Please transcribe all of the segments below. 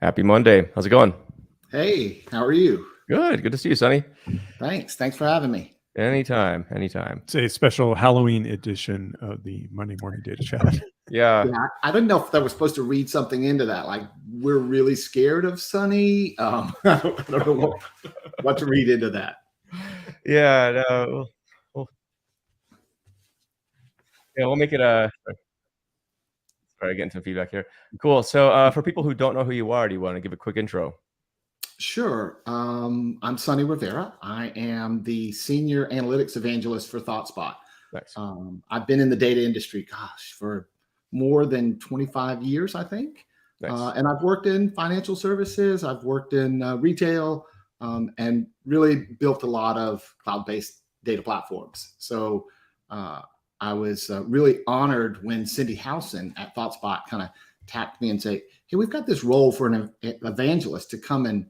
Happy Monday. How's it going? Hey, how are you? Good. Good to see you, Sonny. Thanks for having me. Anytime. Anytime. It's a special Halloween edition of the Monday Morning Data Chat. Yeah. Yeah, I don't know if I was supposed to read something into that. Like we're really scared of Sonny. I don't know what to read into that. Yeah. No, we'll make it sorry, getting some feedback here. Cool. So for people who don't know who you are, do you want to give a quick intro? Sure. I'm Sonny Rivera. I am the senior analytics evangelist for Thoughtspot. Nice. I've been in the data industry, for more than 25 years, I think. Nice. And I've worked in financial services. I've worked in retail and really built a lot of cloud-based data platforms. So I was really honored when Cindy Howson at Thoughtspot kind of tapped me and said, "Hey, we've got this role for an evangelist to come and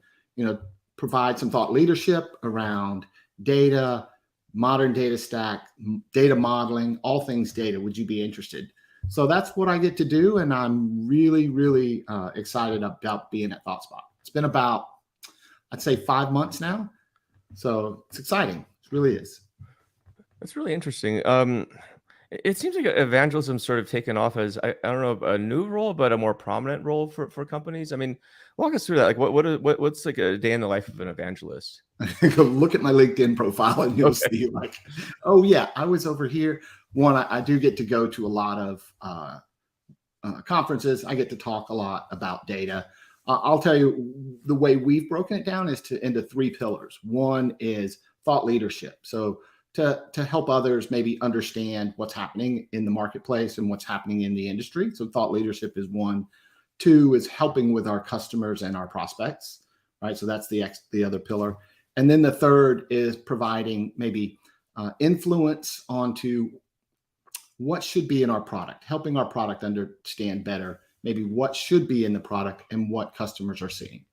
provide some thought leadership around data, modern data stack, data modeling, all things data. Would you be interested?" So that's what I get to do, and I'm really, really excited about being at Thoughtspot. It's been about, I'd say, 5 months now, so it's exciting. It really is. That's really interesting. It seems like evangelism sort of taken off as I don't know a new role, but a more prominent role for companies. I mean, walk us through that. Like, what's like a day in the life of an evangelist? Go look at my LinkedIn profile and you'll see like, oh yeah, I was over here. One, I do get to go to a lot of conferences. I get to talk a lot about data. I'll tell you the way we've broken it down is into 3 pillars. One is thought leadership. So to help others maybe understand what's happening in the marketplace and what's happening in the industry. So thought leadership is one. 2 is helping with our customers and our prospects, right? So that's the other pillar. And then the third is providing maybe influence onto what should be in our product, helping our product understand better, maybe what should be in the product and what customers are seeing.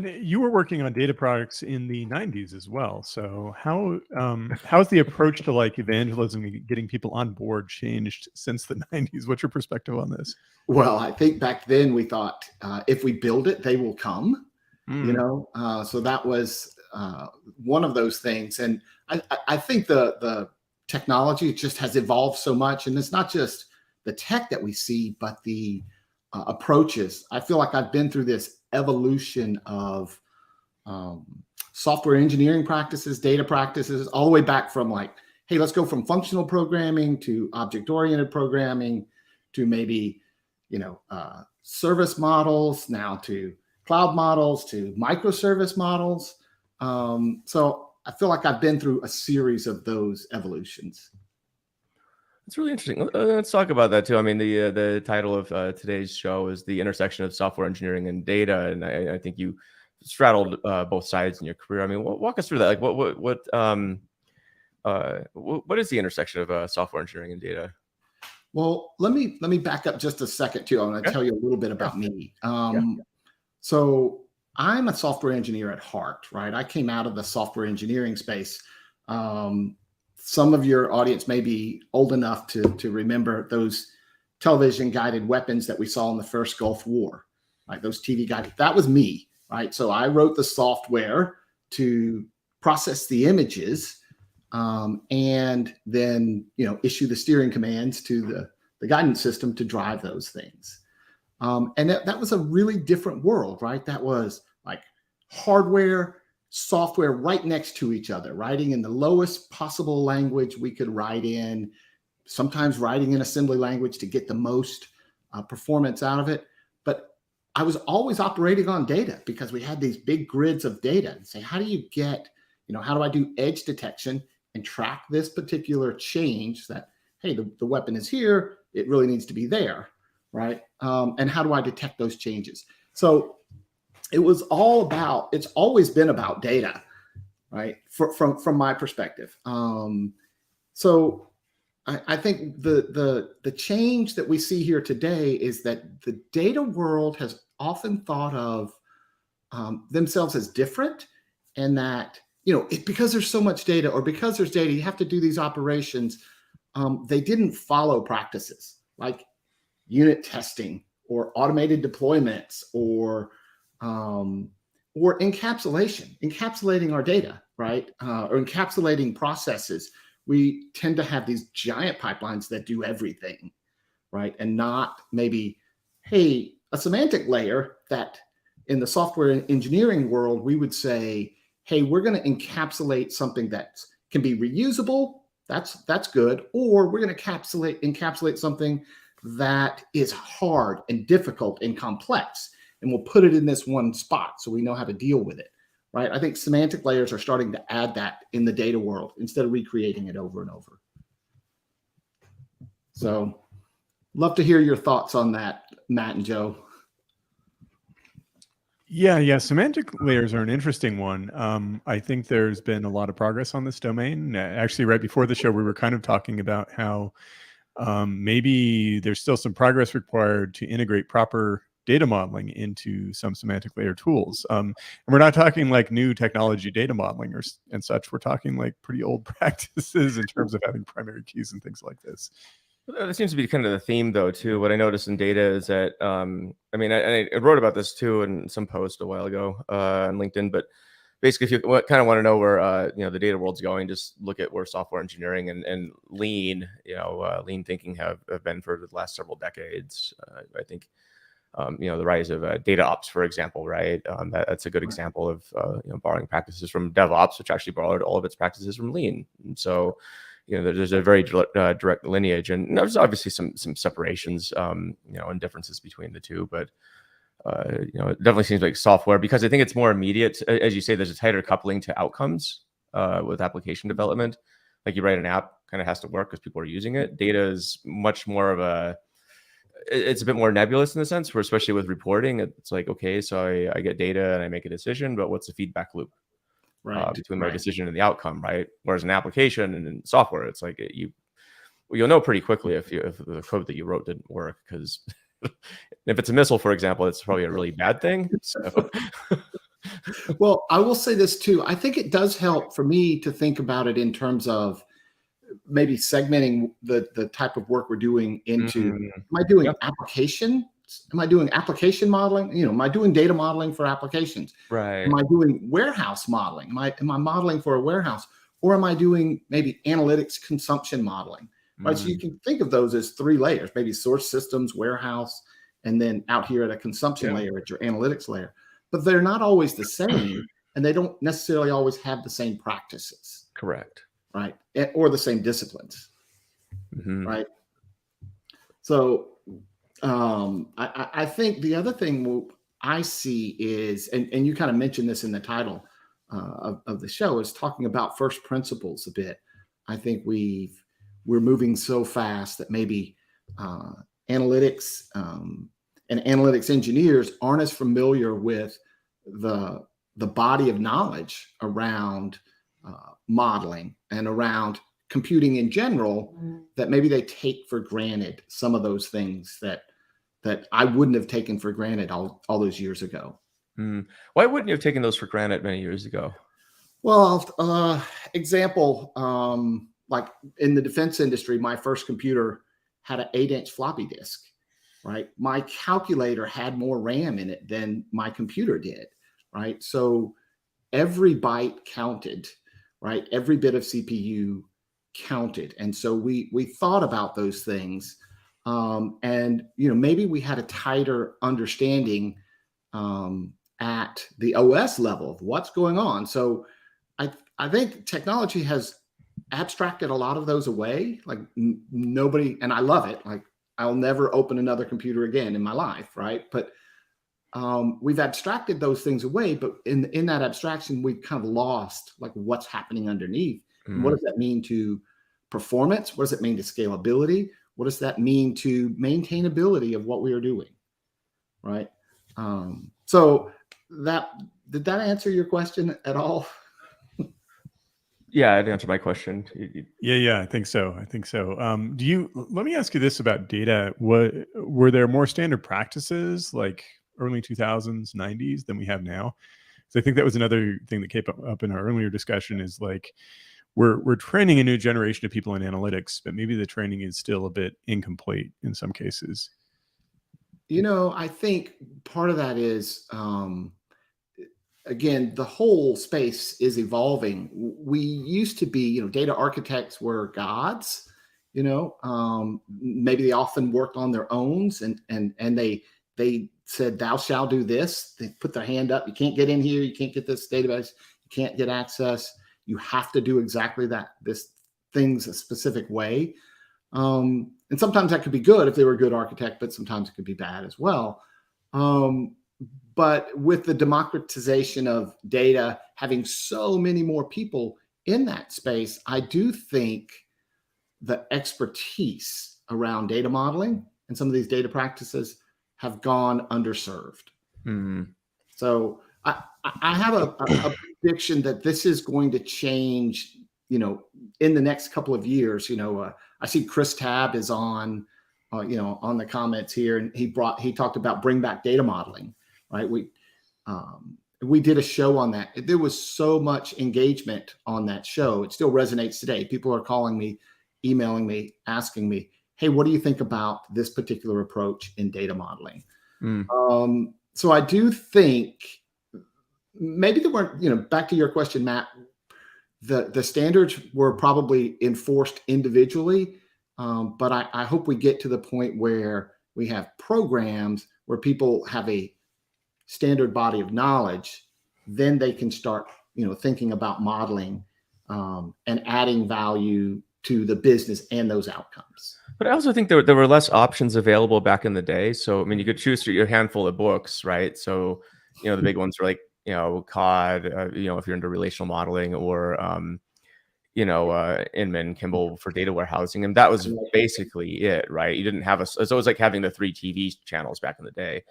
You were working on data products in the 90s as well. So how's the approach to like evangelism and getting people on board changed since the 90s? What's your perspective on this? Well, I think back then we thought if we build it, they will come. So that was one of those things. And I think the technology just has evolved so much. And it's not just the tech that we see, but the approaches. I feel like I've been through this evolution of software engineering practices, data practices, all the way back from like, hey, let's go from functional programming to object-oriented programming to maybe, service models, now to cloud models, to microservice models. So I feel like I've been through a series of those evolutions. It's really interesting. Let's talk about that too. I mean, the title of today's show is the intersection of software engineering and data, and I think you straddled both sides in your career. I mean, walk us through that. Like, what is the intersection of software engineering and data? Well, let me back up just a second too. I'm going to tell you a little bit about me. So I'm a software engineer at heart, right? I came out of the software engineering space. Some of your audience may be old enough to remember those television guided weapons that we saw in the first Gulf War, like those TV guided. That was me, right? So I wrote the software to process the images and then issue the steering commands to the guidance system to drive those things. And that was a really different world, right? That was like hardware, software right next to each other, writing in the lowest possible language we could write in, sometimes writing in assembly language to get the most performance out of it. But I was always operating on data because we had these big grids of data and say, how do you get, how do I do edge detection and track this particular change that, hey, the weapon is here, it really needs to be there, right? And how do I detect those changes? So it was it's always been about data, right? From my perspective. So I think the change that we see here today is that the data world has often thought of themselves as different, and that, because there's so much data, or because there's data, you have to do these operations. They didn't follow practices like unit testing automated deployments or encapsulating our data, right? Or encapsulating processes. We tend to have these giant pipelines that do everything, right? And not maybe, hey, a semantic layer that in the software engineering world, we would say, hey, we're going to encapsulate something that can be reusable. That's good. Or we're going to encapsulate something that is hard and difficult and complex, and we'll put it in this one spot so we know how to deal with it, right? I think semantic layers are starting to add that in the data world instead of recreating it over and over. So love to hear your thoughts on that, Matt and Joe. Yeah. Semantic layers are an interesting one. I think there's been a lot of progress on this domain. Actually, right before the show, we were kind of talking about how maybe there's still some progress required to integrate proper data modeling into some semantic layer tools. And we're not talking like new technology data modeling and such. We're talking like pretty old practices in terms of having primary keys and things like this. That seems to be kind of the theme, though, too. What I noticed in data is that, I mean, I wrote about this too in some post a while ago on LinkedIn. But basically, if you kind of want to know where the data world's going, just look at where software engineering and lean thinking have been for the last several decades. I think the rise of data ops, for example, right? That's a good example of borrowing practices from DevOps, which actually borrowed all of its practices from lean. And so there's a very direct lineage, and there's obviously some separations, and differences between the two. But it definitely seems like software, because I think it's more immediate. As you say, there's a tighter coupling to outcomes with application development. Like you write an app, kind of has to work because people are using it. Data is much more of it's a bit more nebulous in the sense where, especially with reporting, it's like, okay, so I get data and I make a decision, but what's the feedback loop? Right, between my decision and the outcome, right? Whereas an application and in software, it's like you'll know pretty quickly if the code that you wrote didn't work, because if it's a missile, for example, it's probably a really bad thing. So. Well, I will say this too. I think it does help for me to think about it in terms of maybe segmenting the type of work we're doing into. Am I doing application? Am I doing application modeling? Am I doing data modeling for applications? Right. Am I doing warehouse modeling? Am I modeling for a warehouse? Or am I doing maybe analytics consumption modeling? Right. So you can think of those as three layers, maybe source systems, warehouse, and then out here at a consumption layer at your analytics layer. But they're not always the same, and they don't necessarily always have the same practices. Correct. Right. Or the same disciplines. Right. So I think the other thing I see is, and you kind of mentioned this in the title of the show, is talking about first principles a bit. I think we're moving so fast that maybe analytics and analytics engineers aren't as familiar with the body of knowledge around modeling and around computing in general, that maybe they take for granted some of those things that I wouldn't have taken for granted all those years ago. Why wouldn't you have taken those for granted many years ago? Well, example, like in the defense industry, my first computer had an 8-inch floppy disk, right? My calculator had more RAM in it than my computer did, right? So every byte counted, right? Every bit of CPU counted. And so we thought about those things. And maybe we had a tighter understanding at the OS level of what's going on. So I think technology has abstracted a lot of those away. Like nobody, and I love it. Like I'll never open another computer again in my life, right? But we've abstracted those things away. But in that abstraction, we've kind of lost like what's happening underneath. And what does that mean to performance? What does it mean to scalability? What does that mean to maintainability of what we are doing, right? So did that answer your question at all? Yeah, it answered my question. Yeah, I think so. Let me ask you this about data. Were there more standard practices like early 2000s, 90s than we have now? So I think that was another thing that came up in our earlier discussion, is like, we're training a new generation of people in analytics, but maybe the training is still a bit incomplete in some cases. I think part of that is, again, the whole space is evolving. We used to be, data architects were gods. Maybe they often worked on their own, and they said, "Thou shall do this." They put their hand up. You can't get in here. You can't get this database. You can't get access. You have to do exactly that. This thing's a specific way. And sometimes that could be good if they were a good architect, but sometimes it could be bad as well. But with the democratization of data, having so many more people in that space, I do think the expertise around data modeling and some of these data practices have gone underserved. So I have a prediction that this is going to change, in the next couple of years. I see Chris Tabb is on the comments here, and he talked about bring back data modeling, right? We did a show on that. There was so much engagement on that show. It still resonates today. People are calling me, emailing me, asking me, "Hey, what do you think about this particular approach in data modeling?" So I do think maybe there weren't, back to your question, Matt, the standards were probably enforced individually, but I hope we get to the point where we have programs where people have a standard body of knowledge. Then they can start, thinking about modeling and adding value to the business and those outcomes. But I also think there were less options available back in the day. So, I mean, you could choose your handful of books, right? So, the big ones are like, COD, if you're into relational modeling, or, Inman, Kimball for data warehousing. And that was basically it, right? You didn't have it's always like having the 3 TV channels back in the day.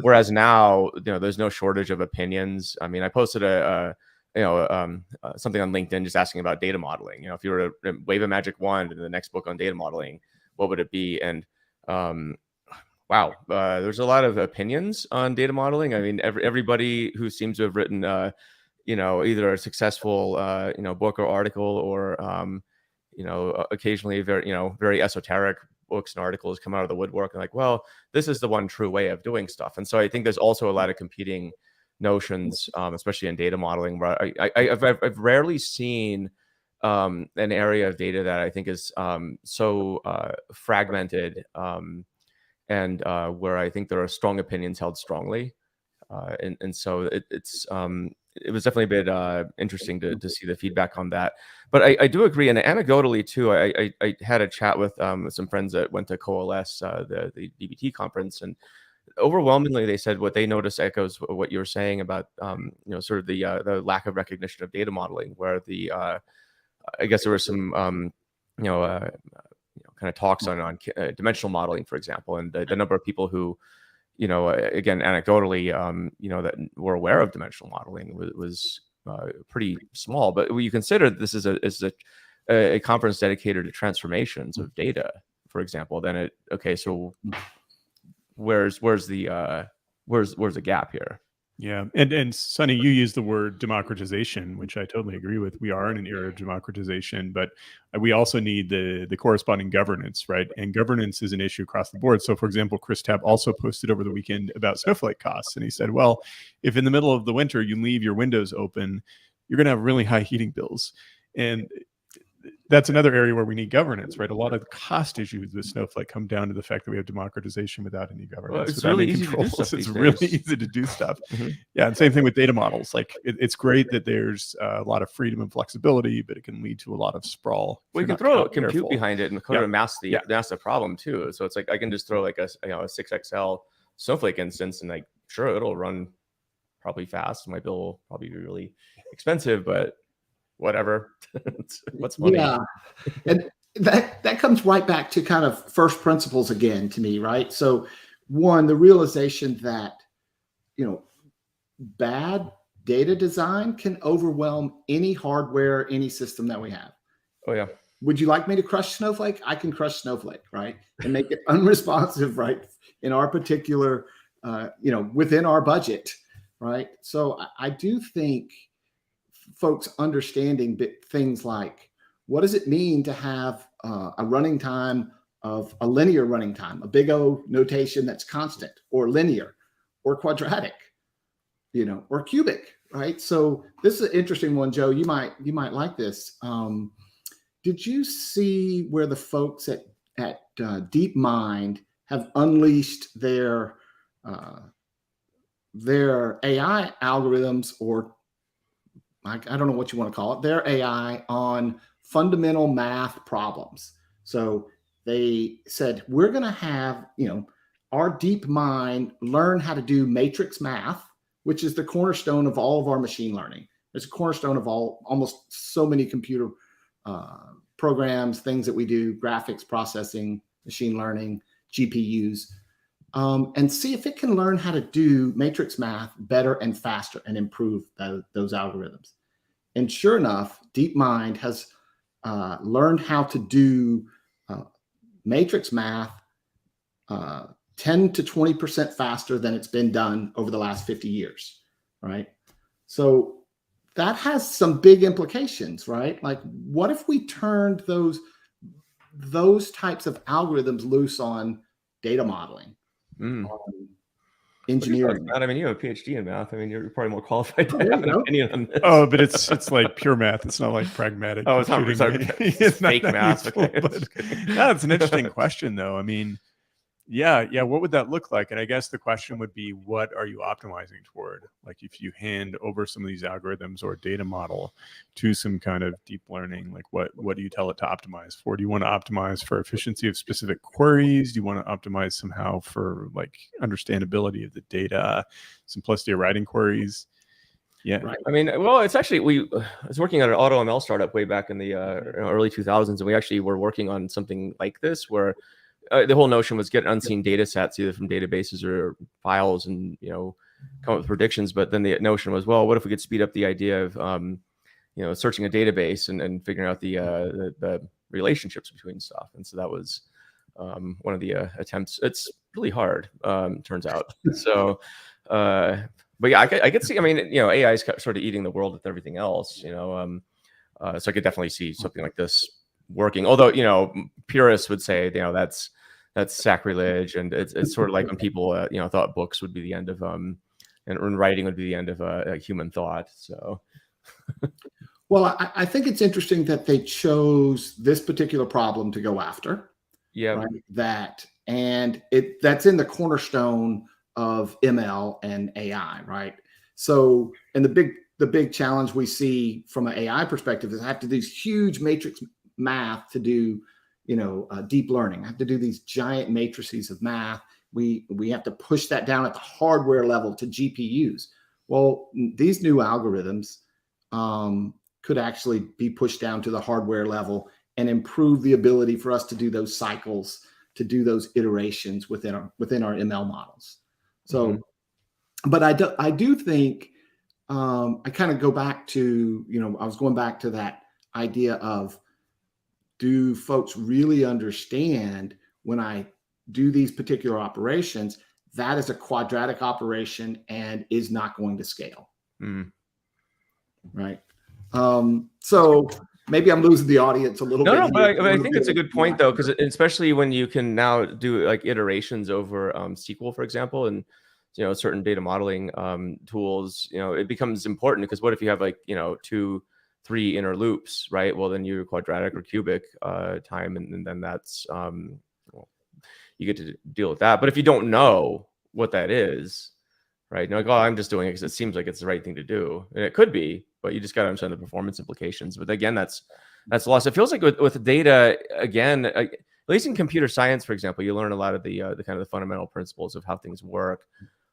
Whereas now, there's no shortage of opinions. I mean, I posted something on LinkedIn just asking about data modeling. If you were to wave a magic wand in the next book on data modeling, what would it be? And wow, there's a lot of opinions on data modeling. I mean, everybody who seems to have written, either a successful, book or article, or, occasionally very esoteric books and articles come out of the woodwork and like, well, this is the one true way of doing stuff. And so I think there's also a lot of competing notions, especially in data modeling, where I've rarely seen an area of data that I think is so fragmented, and where I think there are strong opinions held strongly, and so it was definitely a bit interesting to see the feedback on that. But I do agree, and anecdotally too, I had a chat with some friends that went to Coalesce, the DBT conference, and overwhelmingly they said what they noticed echoes what you were saying about sort of the lack of recognition of data modeling, where I guess there was some kind of talks on dimensional modeling, for example, and the number of people who again anecdotally that were aware of dimensional modeling was pretty small. But when you consider this is a conference dedicated to transformations of data, for example, then so where's the gap here? Yeah. And Sonny, you used the word democratization, which I totally agree with. We are in an era of democratization, but we also need the corresponding governance, right? And governance is an issue across the board. So for example, Chris Tabb also posted over the weekend about Snowflake costs. And he said, well, if in the middle of the winter you leave your windows open, you're going to have really high heating bills. And that's another area where we need governance, right? A lot of the cost issues with Snowflake come down to the fact that we have democratization without any governance. Well, it's really easy to do stuff. It's really easy to do stuff. Yeah, and same thing with data models. Like it's great that there's a lot of freedom and flexibility, but it can lead to a lot of sprawl. Well, you can throw a compute behind it and kind of mask the problem too. So it's like I can just throw like a 6XL Snowflake instance, and like sure it'll run probably fast. My bill will probably be really expensive, but whatever. What's money? Yeah, and that comes right back to kind of first principles again to me, right? So one, the realization that bad data design can overwhelm any hardware, any system that we have. Oh yeah. Would you like me to crush Snowflake? I can crush Snowflake, right? And make it unresponsive, right? In our particular, within our budget, right? So I do think folks understanding things like what does it mean to have a running time of a linear running time, a big O notation that's constant or linear or quadratic, or cubic, right? So this is an interesting one, Joe. You might like this. Did you see where the folks at DeepMind have unleashed their AI algorithms, or I don't know what you want to call it, their AI on fundamental math problems? So they said, we're going to have, our DeepMind learn how to do matrix math, which is the cornerstone of all of our machine learning. It's a cornerstone of almost so many computer programs, things that we do, graphics processing, machine learning, GPUs, and see if it can learn how to do matrix math better and faster and improve those algorithms. And sure enough, DeepMind has learned how to do matrix math 10 to 20% faster than it's been done over the last 50 years, right? So that has some big implications, right? Like, what if we turned those types of algorithms loose on data modeling, on engineering? I mean, you have a PhD in math. I mean, you're probably more qualified to have an opinion on this. Oh, but it's like pure math. It's not like pragmatic. Oh, it's not it's fake math. Useful, Okay. but that's an interesting question, though. I mean, yeah. What would that look like? And I guess the question would be, what are you optimizing toward? Like, if you hand over some of these algorithms or data model to some kind of deep learning, like what do you tell it to optimize for? Do you want to optimize for efficiency of specific queries? Do you want to optimize somehow for like understandability of the data, simplicity of writing queries? Yeah. Right. I mean, well, it's actually, I was working at an AutoML startup way back in the early 2000s, and we actually were working on something like this, where the whole notion was get unseen data sets, either from databases or files, and come up with predictions. But then the notion was, well, what if we could speed up the idea of searching a database and figuring out the relationships between stuff. And so that was one of the attempts. It's really hard, turns out. So but yeah, I could see, I mean, AI is sort of eating the world with everything else, so I could definitely see something like this working. Although, purists would say, that's sacrilege, and it's sort of like when people, thought books would be the end of, and writing would be the end of human thought. So, well, I think it's interesting that they chose this particular problem to go after. Yeah, right? That's in the cornerstone of ML and AI, right? So, and the big challenge we see from an AI perspective is I have to do these huge matrix math to do, deep learning. I have to do these giant matrices of math. We have to push that down at the hardware level to GPUs. Well, these new algorithms could actually be pushed down to the hardware level and improve the ability for us to do those cycles, to do those iterations within our ML models. So, but I do think I kind of go back to, I was going back to that idea of, do folks really understand when I do these particular operations, that is a quadratic operation and is not going to scale. Right. So maybe I'm losing the audience a little bit. No, but I think it's a good point, though, because especially when you can now do like iterations over SQL, for example, and certain data modeling tools, it becomes important, because what if you have like 2, 3 inner loops, right? Well, then you're quadratic or cubic time, and then that's you get to deal with that. But if you don't know what that is, right? Like, oh, I'm just doing it because it seems like it's the right thing to do, and it could be, but you just got to understand the performance implications. But again, that's lost. It feels like with data, again, at least in computer science, for example, you learn a lot of the kind of the fundamental principles of how things work.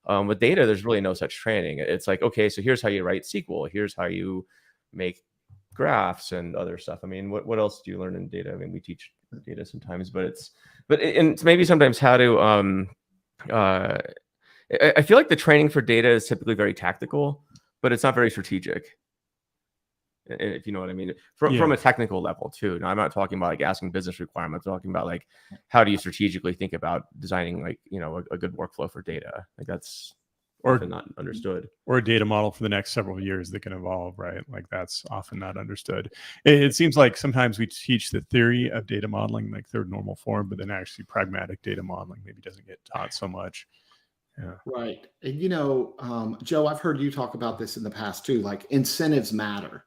With data, there's really no such training. It's like, okay, so here's how you write SQL. Here's how you make graphs and other stuff. I mean, what else do you learn in data? I mean, we teach data sometimes, but it's maybe sometimes how to. I feel like the training for data is typically very tactical, but it's not very strategic. If you know what I mean, from a technical level too. Now, I'm not talking about like asking business requirements. I'm talking about like, how do you strategically think about designing like a good workflow for data? Like, that's often not understood. Or a data model for the next several years that can evolve, right? Like that's often not understood. It seems like sometimes we teach the theory of data modeling, like third normal form, but then actually pragmatic data modeling maybe doesn't get taught so much. Yeah. Right. And Joe, I've heard you talk about this in the past too, like incentives matter.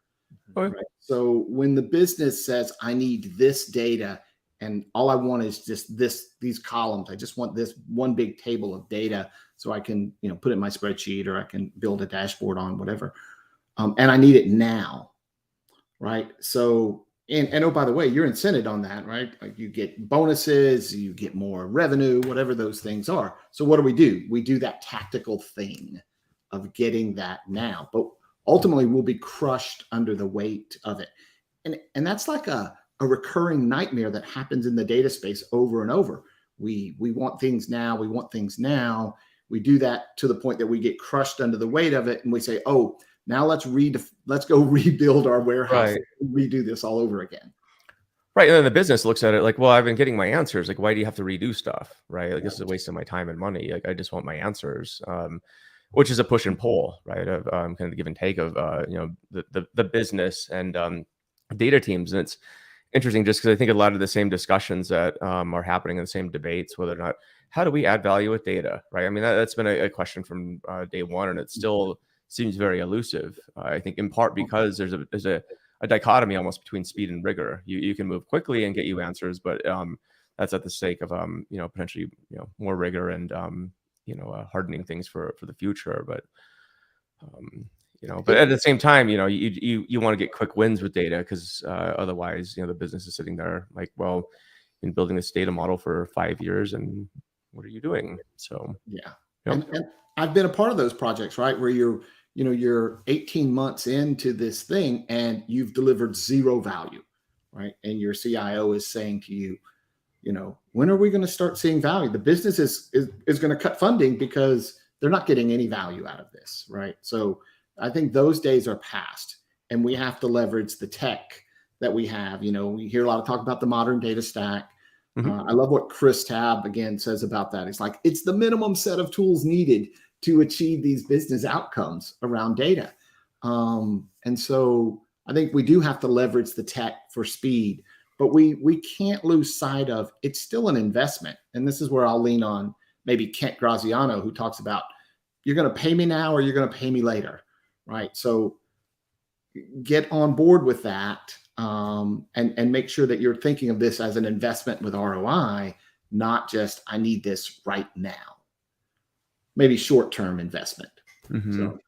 Okay. Right. So when the business says, I need this data and all I want is just these columns, I just want this one big table of data so I can, put it in my spreadsheet or I can build a dashboard on whatever. And I need it now. Right. So, and oh, by the way, you're incented on that, right? Like you get bonuses, you get more revenue, whatever those things are. So what do? We do that tactical thing of getting that now, but ultimately we'll be crushed under the weight of it. And that's like a recurring nightmare that happens in the data space over and over. We want things now. We want things now. We do that to the point that we get crushed under the weight of it. And we say, oh, now let's go rebuild our warehouse, Right. and redo this all over again. Right. And then the business looks at it like, well, I've been getting my answers. Like, why do you have to redo stuff? Right. Like, this is a waste of my time and money. Like, I just want my answers. Which is a push and pull, right? Of kind of the give and take of the business and data teams. And it's interesting just because I think a lot of the same discussions that are happening in the same debates, whether or not, how do we add value with data, right? I mean, that's been a question from day one, and it still seems very elusive. I think in part because there's a dichotomy almost between speed and rigor. You can move quickly and get you answers, but that's at the sake of potentially more rigor and hardening things for the future. But but at the same time, you want to get quick wins with data because otherwise, the business is sitting there like, well, been building this data model for 5 years, and what are you doing? So yeah, and I've been a part of those projects, right, where you're 18 months into this thing and you've delivered zero value, right? And your CIO is saying to you, when are we going to start seeing value? The business is going to cut funding because they're not getting any value out of this, right? So I think those days are past, and we have to leverage the tech that we have. We hear a lot of talk about the modern data stack. I love what Chris Tabb again says about that. It's like, it's the minimum set of tools needed to achieve these business outcomes around data. And so I think we do have to leverage the tech for speed, but we can't lose sight of it's still an investment. And this is where I'll lean on maybe Kent Graziano, who talks about, you're going to pay me now or you're going to pay me later, right? So get on board with that, and make sure that you're thinking of this as an investment with ROI, not just, I need this right now. Maybe short-term investment. So,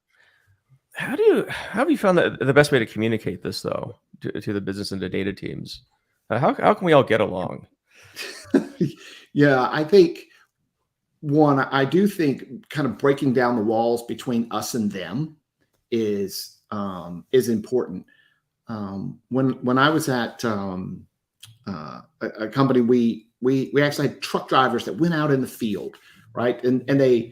how have you found that the best way to communicate this though to the business and the data teams? How can we all get along? Yeah, I think I do think kind of breaking down the walls between us and them is important. When I was at a company, we actually had truck drivers that went out in the field, right, and they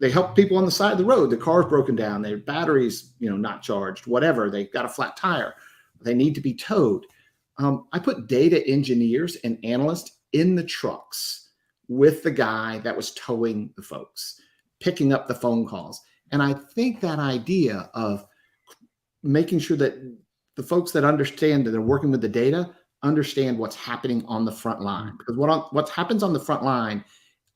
help people on the side of the road. The car's broken down, their batteries, not charged, whatever. They got a flat tire. They need to be towed. I put data engineers and analysts in the trucks with the guy that was towing the folks, picking up the phone calls. And I think that idea of making sure that the folks that understand that they're working with the data understand what's happening on the front line, because what happens on the front line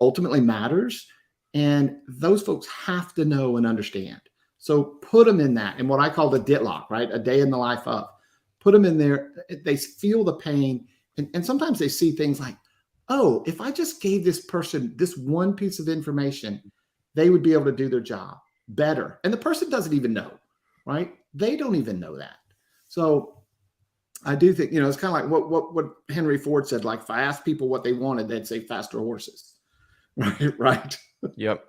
ultimately matters. And those folks have to know and understand. So put them in that, and what I call the DITLOC, right? A day in the life of. Put them in there. They feel the pain. And sometimes they see things like, oh, if I just gave this person this one piece of information, they would be able to do their job better. And the person doesn't even know, right? They don't even know that. So I do think, it's kind of like what Henry Ford said, like, if I asked people what they wanted, they'd say faster horses, right? Yep.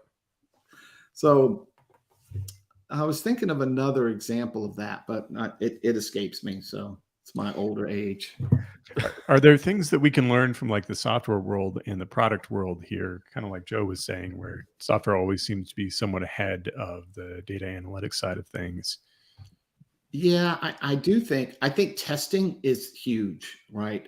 So I was thinking of another example of that, but it escapes me. So it's my older age. Are there things that we can learn from like the software world and the product world here? Kind of like Joe was saying, where software always seems to be somewhat ahead of the data analytics side of things. Yeah, I think testing is huge, right?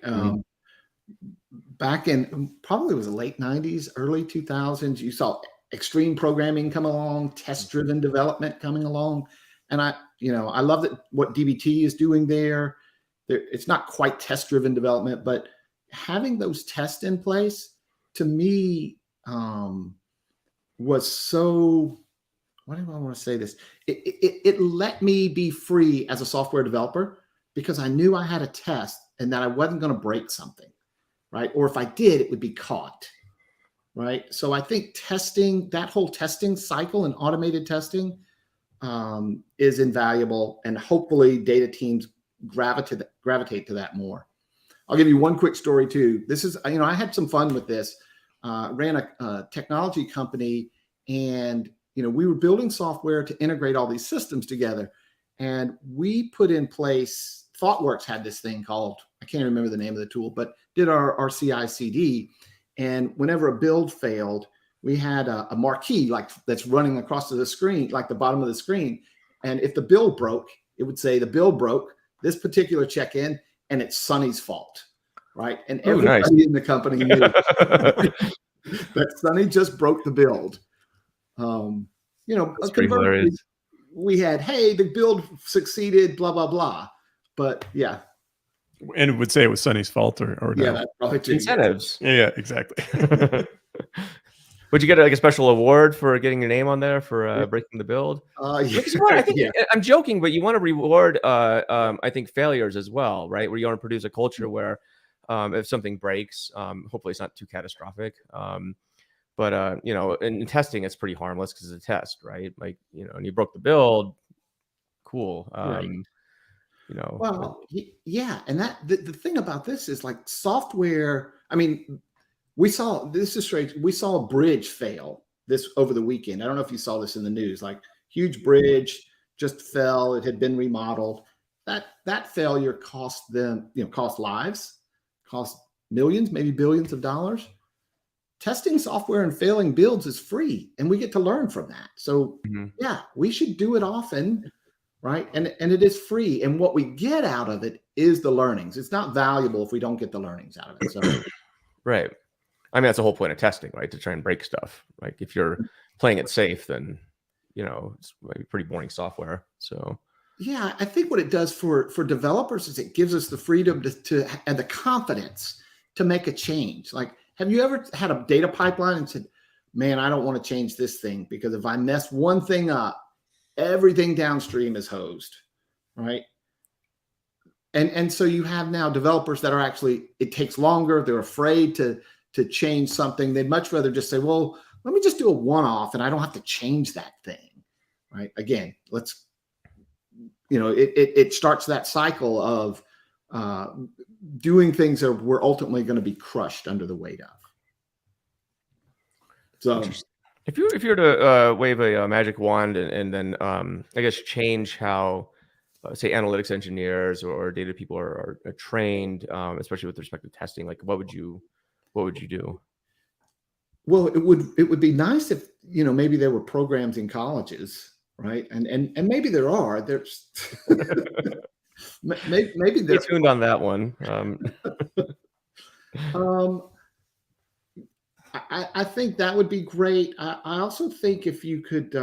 Back in probably it was the late 90s, early 2000s, you saw extreme programming come along, test-driven development coming along. And I love that what DBT is doing there. It's not quite test-driven development, but having those tests in place to me was so, what do I want to say this? It let me be free as a software developer because I knew I had a test and that I wasn't going to break something, right? Or if I did, it would be caught, right? So I think testing, that whole testing cycle and automated testing is invaluable, and hopefully data teams gravitate to that more. I'll give you one quick story too. This is, I had some fun with this. Ran a technology company, and we were building software to integrate all these systems together, and we put in place. ThoughtWorks had this thing called, I can't remember the name of the tool, but did our CI/CD, and whenever a build failed, we had a marquee that's running across to the screen, like the bottom of the screen. And if the build broke, it would say the build broke, this particular check-in, and it's Sonny's fault, right? And everybody in the company knew that Sonny just broke the build. Conversely, we had, hey, the build succeeded, blah, blah, blah. But yeah. And it would say it was Sonny's fault or no. Yeah, that's probably true. Incentives. Yeah, exactly. Would you get like a special award for getting your name on there for breaking the build? Yeah. I'm joking, but you want to reward, I think, failures as well, right? Where you want to produce a culture where if something breaks, hopefully it's not too catastrophic. But in testing, it's pretty harmless because it's a test, right? Like, and you broke the build, cool. Right. Well, yeah. And the thing about this is like software. I mean, we saw a bridge fail this over the weekend. I don't know if you saw this in the news, like huge bridge just fell. It had been remodeled. That failure cost lives, cost millions, maybe billions of dollars. Testing software and failing builds is free, and we get to learn from that. So yeah, we should do it often, right? And it is free. And what we get out of it is the learnings. It's not valuable if we don't get the learnings out of it. So right. I mean, that's the whole point of testing, right? To try and break stuff. Like if you're playing it safe, then it's pretty boring software. So yeah, I think what it does for developers is it gives us the freedom to and the confidence to make a change. Like, have you ever had a data pipeline and said, man, I don't want to change this thing because if I mess one thing up, everything downstream is hosed, right? And so you have now developers that are actually, it takes longer. They're afraid to change something. They'd much rather just say, well, let me just do a one-off and I don't have to change that thing, right? Again, it starts that cycle of doing things that we're ultimately going to be crushed under the weight of. So if you were to wave a magic wand and then I guess change how say analytics engineers or data people are trained, especially with respect to testing, like what would you do? Well, it would be nice if maybe there were programs in colleges, right? And maybe there are. There's maybe Stay tuned on that one. I think that would be great. I also think if you could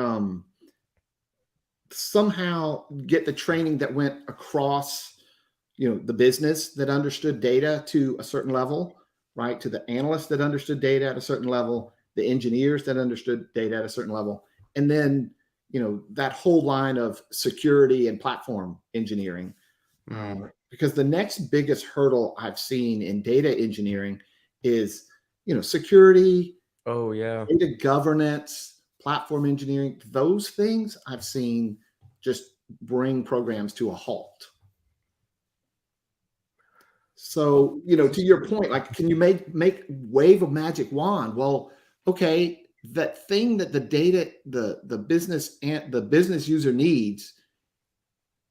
somehow get the training that went across, the business that understood data to a certain level, right? To the analysts that understood data at a certain level, the engineers that understood data at a certain level, and then, that whole line of security and platform engineering. Because the next biggest hurdle I've seen in data engineering is, security. Oh yeah. Data governance, platform engineering. Those things I've seen just bring programs to a halt. So, to your point, like, can you make wave a magic wand? Well, okay, that thing that the data, the business and the business user needs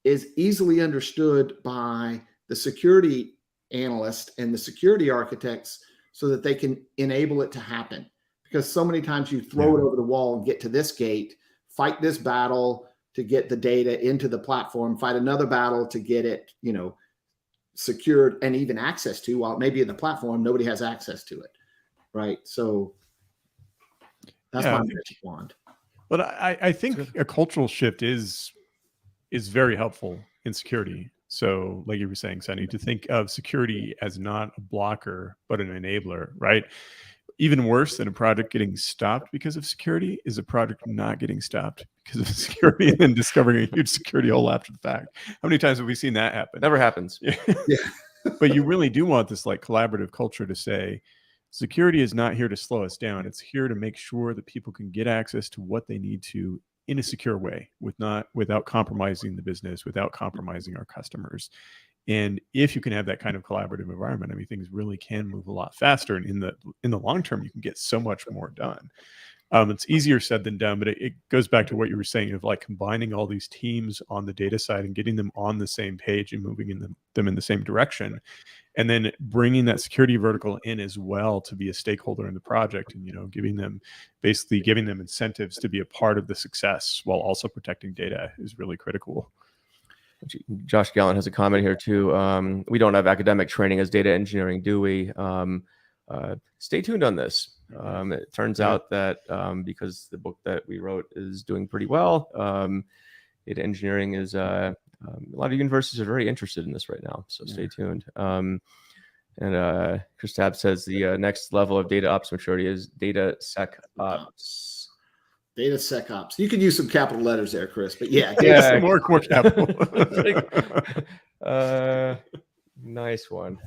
is easily understood by the security analyst and the security architects so that they can enable it to happen. Because so many times you throw it over the wall and get to this gate, fight this battle to get the data into the platform, fight another battle to get it, secured and even access to, while maybe in the platform, nobody has access to it. Right. So That's my magic wand. But I think a cultural shift is very helpful in security. So like you were saying, Sonny, to think of security as not a blocker, but an enabler, right? Even worse than a project getting stopped because of security is a project not getting stopped because of security and then discovering a huge security hole after the fact. How many times have we seen that happen? Never happens. Yeah. But you really do want this like collaborative culture to say, security is not here to slow us down. It's here to make sure that people can get access to what they need to in a secure way, without compromising the business, without compromising our customers. And if you can have that kind of collaborative environment, I mean, things really can move a lot faster. And in the long term, you can get so much more done. It's easier said than done, but it goes back to what you were saying of like combining all these teams on the data side and getting them on the same page and moving them in the same direction. And then bringing that security vertical in as well to be a stakeholder in the project, and, you know, giving them incentives to be a part of the success while also protecting data is really critical. Josh Gallant has a comment here too. We don't have academic training as data engineering, do we? Stay tuned on this. It turns out that because the book that we wrote is doing pretty well, data engineering is a lot of universities are very interested in this right now. So stay tuned. And Chris Tabb says the next level of data ops maturity is data sec ops. Data sec ops. You could use some capital letters there, Chris. But yeah, some more capital. Nice one.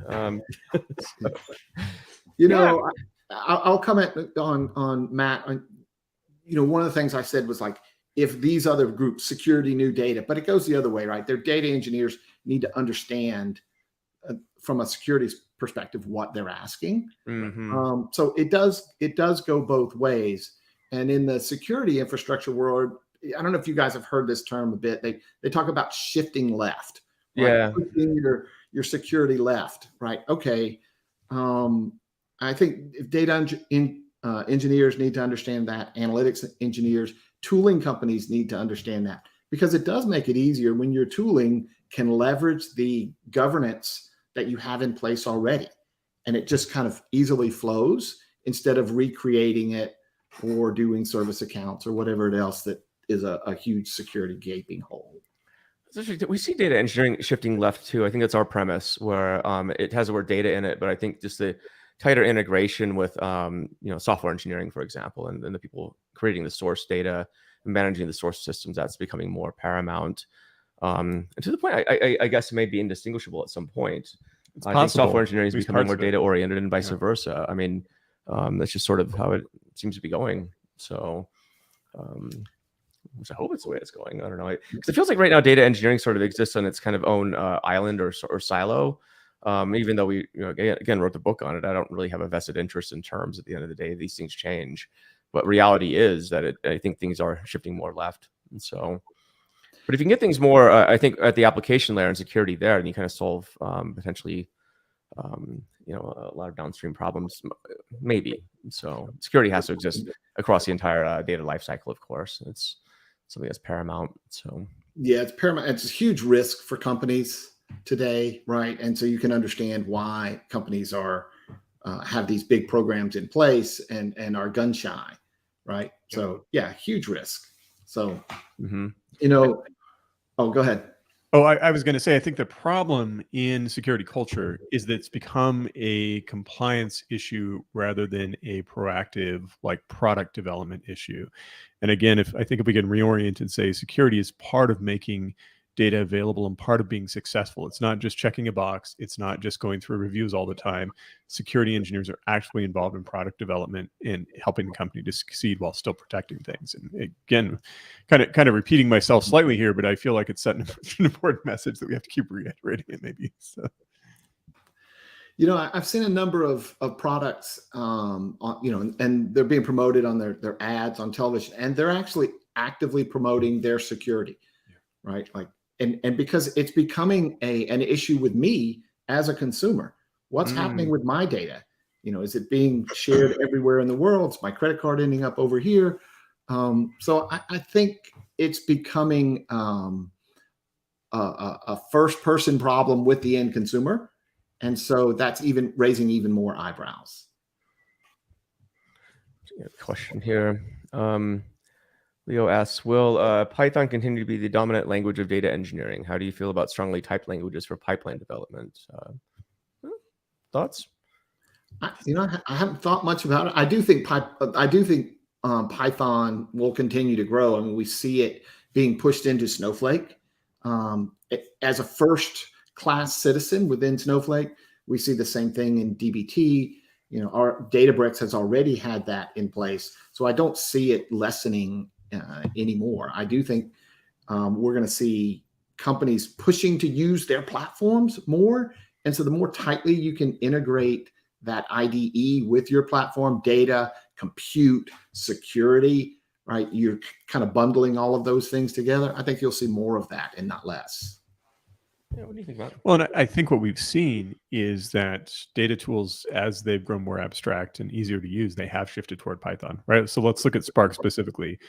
You know, I'll comment on Matt. You know, one of the things I said was like, if these other groups, security, new data, but it goes the other way, right? Their data engineers need to understand from a security perspective what they're asking. Mm-hmm. So it does go both ways. And in the security infrastructure world, I don't know if you guys have heard this term a bit. They talk about shifting left. Right? Yeah. Pushing your security left, right? Okay. I think if data engineers need to understand that, analytics engineers, tooling companies need to understand that, because it does make it easier when your tooling can leverage the governance that you have in place already. And it just kind of easily flows instead of recreating it or doing service accounts or whatever else that is a huge security gaping hole. We see data engineering shifting left too. I think that's our premise, where it has the word data in it, but I think just the tighter integration with software engineering, for example, and the people creating the source data and managing the source systems, that's becoming more paramount. And to the point, I guess it may be indistinguishable at some point. I think software engineering is becoming more data oriented and vice versa. I mean, that's just sort of how it seems to be going. So, which I hope it's the way it's going. I don't know. Because it feels like right now data engineering sort of exists on its kind of own island or silo. Even though we again wrote the book on it, I don't really have a vested interest in terms. At the end of the day, these things change. But reality is that I think things are shifting more left. And so, but if you can get things more, I think at the application layer and security there, then you kind of solve potentially, a lot of downstream problems, maybe. So security has to exist across the entire data lifecycle, of course. It's something that's paramount. So yeah, it's paramount. It's a huge risk for companies today, right? And so you can understand why companies are have these big programs in place and are gun shy, right? So yeah, huge risk. So oh, go ahead. Oh, I was going to say, I think the problem in security culture is that it's become a compliance issue rather than a proactive, like, product development issue. And again, if we can reorient and say security is part of making data available and part of being successful. It's not just checking a box. It's not just going through reviews all the time. Security engineers are actually involved in product development and helping the company to succeed while still protecting things. And again, kind of repeating myself slightly here, but I feel like it's an important message that we have to keep reiterating it maybe. So. I've seen a number of products, and they're being promoted on their ads on television, and they're actually actively promoting their security, right? Like, and because it's becoming an issue with me as a consumer. What's happening with my data? Is it being shared everywhere in the world? Is my credit card ending up over here? So I think it's becoming a first-person problem with the end consumer. And so that's raising even more eyebrows. Question here. Leo asks, will Python continue to be the dominant language of data engineering? How do you feel about strongly typed languages for pipeline development? Thoughts? I haven't thought much about it. I do think Python will continue to grow. I mean, we see it being pushed into Snowflake. As a first class citizen within Snowflake, we see the same thing in DBT. Our Databricks has already had that in place. So I don't see it lessening anymore. I do think we're going to see companies pushing to use their platforms more. And so the more tightly you can integrate that IDE with your platform, data, compute, security, right? You're kind of bundling all of those things together. I think you'll see more of that and not less. Yeah, what do you think about it? Well, and I think what we've seen is that data tools, as they've grown more abstract and easier to use, they have shifted toward Python, right? So let's look at Spark specifically.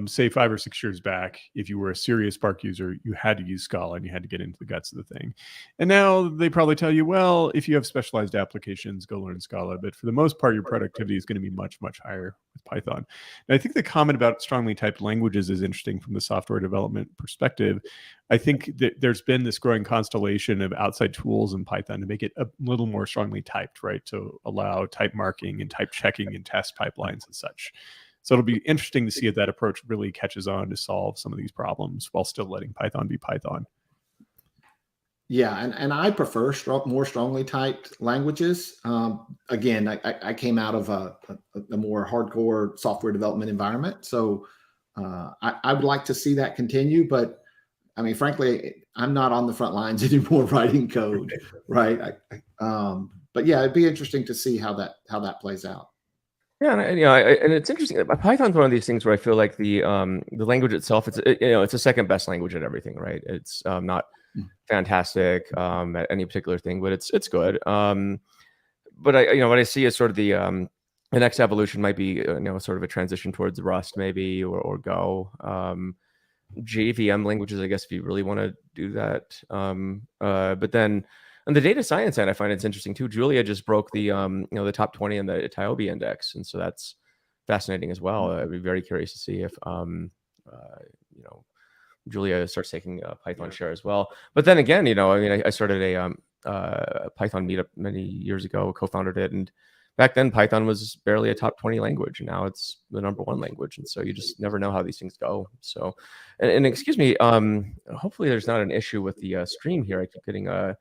Say 5 or 6 years back, if you were a serious Spark user, you had to use Scala and you had to get into the guts of the thing. And now they probably tell you, well, if you have specialized applications, go learn Scala. But for the most part, your productivity is going to be much, much higher with Python. And I think the comment about strongly typed languages is interesting from the software development perspective. I think that there's been this growing constellation of outside tools in Python to make it a little more strongly typed, right? To allow type marking and type checking and test pipelines and such. So it'll be interesting to see if that approach really catches on to solve some of these problems while still letting Python be Python. Yeah, and I prefer more strongly typed languages. Again, I came out of a more hardcore software development environment, so I would like to see that continue. But I mean, frankly, I'm not on the front lines anymore writing code, right? But yeah, it'd be interesting to see how that plays out. Yeah, and it's interesting. Python's one of these things where I feel like the language itself, it's a second best language at everything, right? It's not fantastic at any particular thing, but it's good. But what I see is sort of the next evolution might be sort of a transition towards Rust maybe or Go. JVM languages, I guess, if you really want to do that. But then on the data science side, I find it's interesting too. Julia just broke the the top 20 in the TIOBE index, and so that's fascinating as well. I'd be very curious to see if Julia starts taking Python share as well. But then again, I started a Python meetup many years ago, co-founded it, and back then Python was barely a top 20 language, and now it's the #1 language. And so you just never know how these things go. So, and excuse me, hopefully there's not an issue with the stream here. I keep getting a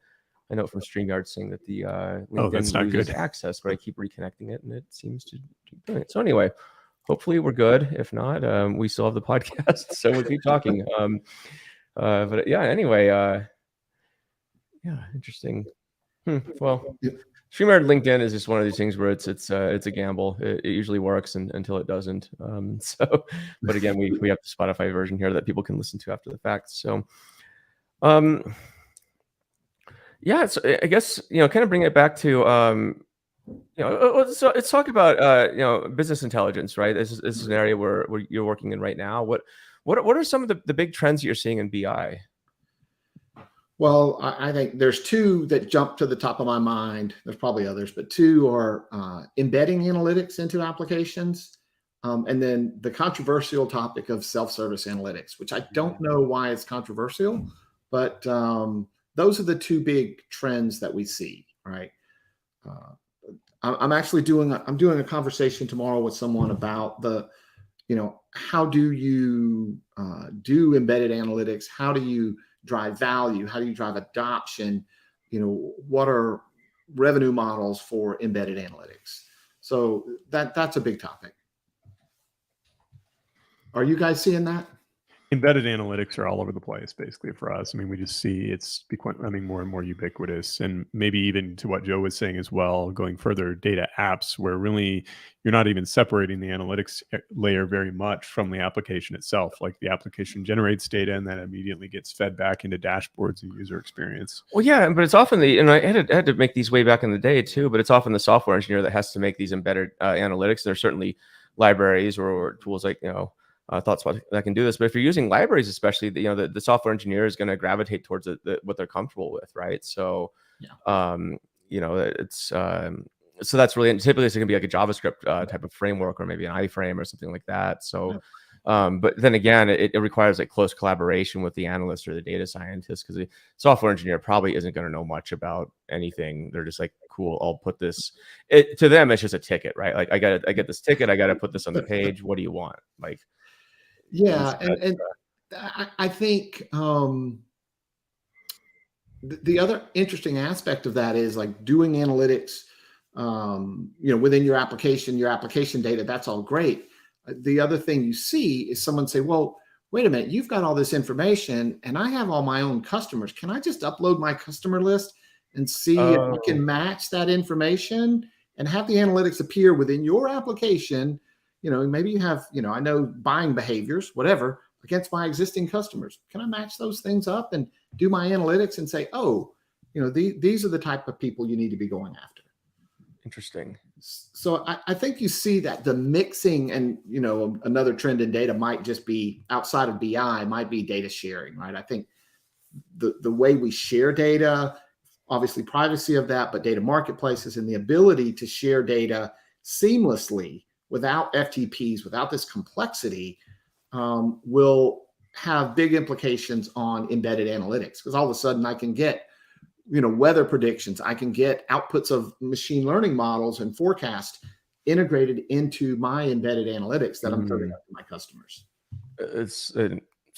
note from StreamYard saying that the LinkedIn loses access, but I keep reconnecting it, and it seems to keep doing it. So anyway, hopefully we're good. If not, we still have the podcast, so we'll keep talking. But yeah, anyway, yeah, interesting. Well, StreamYard LinkedIn is just one of these things where it's a gamble. It usually works until it doesn't. But again, we have the Spotify version here that people can listen to after the fact. So, yeah, so I guess kind of bring it back to let's talk about business intelligence, right? This is an area where you're working in right now. What are some of the big trends that you're seeing in BI? Well, I think there's two that jump to the top of my mind. There's probably others, but two are embedding analytics into applications, and then the controversial topic of self-service analytics, which I don't know why it's controversial, but those are the two big trends that we see, right? I'm actually doing a conversation tomorrow with someone about how do you do embedded analytics? How do you drive value? How do you drive adoption? What are revenue models for embedded analytics? So that's a big topic. Are you guys seeing that? Embedded analytics are all over the place, basically, for us. I mean, we just see it's becoming more and more ubiquitous, and maybe even to what Joe was saying as well, going further, data apps where really you're not even separating the analytics layer very much from the application itself. Like the application generates data and then immediately gets fed back into dashboards and user experience. Well, yeah, but it's often and I had to make these way back in the day too, but it's often the software engineer that has to make these embedded analytics. There's certainly libraries or tools like Thoughtspot that can do this, but if you're using libraries, especially, the software engineer is going to gravitate towards what they're comfortable with, right? So, yeah. It's So that's really typically it's going to be like a JavaScript type of framework, or maybe an iframe or something like that. So, but then again, it requires like close collaboration with the analyst or the data scientist, because the software engineer probably isn't going to know much about anything. They're just like, cool, I'll put this. To them, it's just a ticket, right? Like I get this ticket, I got to put this on the page. What do you want? Like, yeah, and I think the other interesting aspect of that is like doing analytics, within your application data. That's all great. The other thing you see is someone say, well, wait a minute, you've got all this information and I have all my own customers. Can I just upload my customer list and see if I can match that information and have the analytics appear within your application? Maybe you have, I know buying behaviors, whatever, against my existing customers. Can I match those things up and do my analytics and say, these are the type of people you need to be going after? Interesting. So I think you see that the mixing, and another trend in data might just be outside of BI, might be data sharing, right? I think the way we share data, obviously privacy of that, but data marketplaces and the ability to share data seamlessly without FTPs, without this complexity, will have big implications on embedded analytics, because all of a sudden I can get weather predictions. I can get outputs of machine learning models and forecast integrated into my embedded analytics that I'm serving up to my customers. It's